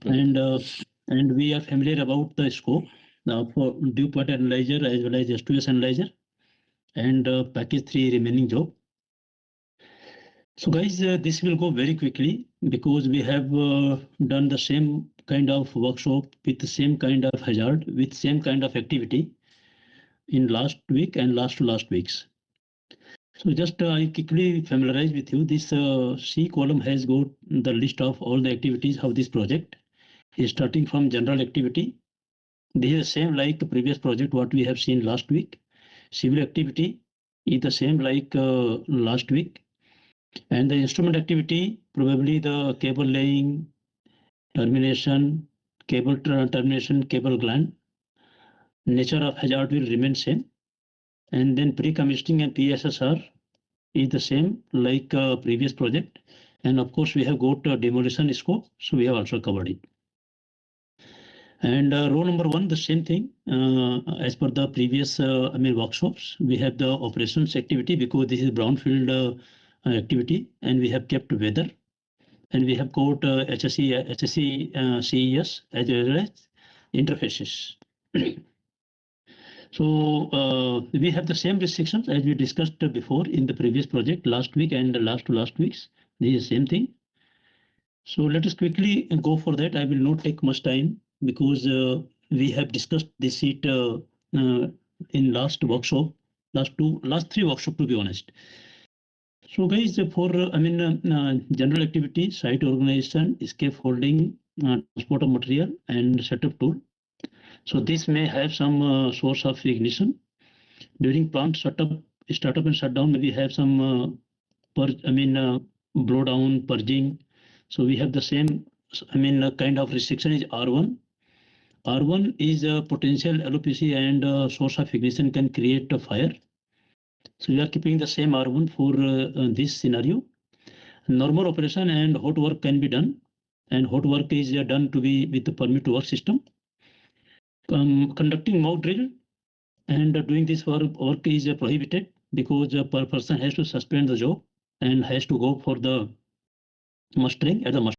and we are familiar about the scope for dew point analyzer as well as S2S analyzer and package 3 remaining job. So guys, this will go very quickly because we have done the same kind of workshop with the same kind of hazard, with same kind of activity in last week and last weeks. So just I quickly familiarize with you. This C column has got the list of all the activities of this project, starting from general activity. This is the same like the previous project what we have seen last week. Civil activity is the same like last week. And the instrument activity, probably the cable laying, termination, cable termination, cable gland. Nature of hazard will remain same. And then pre-commissioning and PSSR is the same like previous project. And of course, we have got demolition scope, so we have also covered it. And row number 1, the same thing as per the previous workshops. We have the operations activity because this is brownfield activity, and we have kept weather, and we have got HSE CES as well as interfaces. So we have the same restrictions as we discussed before in the previous project last week and the last weeks. This is the same thing. So let us quickly go for that. I will not take much time because we have discussed this sheet in last workshop, last 3 workshops to be honest. So guys, for general activity, site organization, scaffolding, transport of material, and setup tool. So this may have some source of ignition. During plant startup and shutdown, we have some blow down, purging. So we have the same, kind of restriction is R1. R1 is a potential LOPC and source of ignition can create a fire. So we are keeping the same R1 for this scenario. Normal operation and hot work can be done, and hot work is done to be with the permit to work system. Conducting mock drill and doing this work is prohibited because per person has to suspend the job and has to go for the mustering at the muster.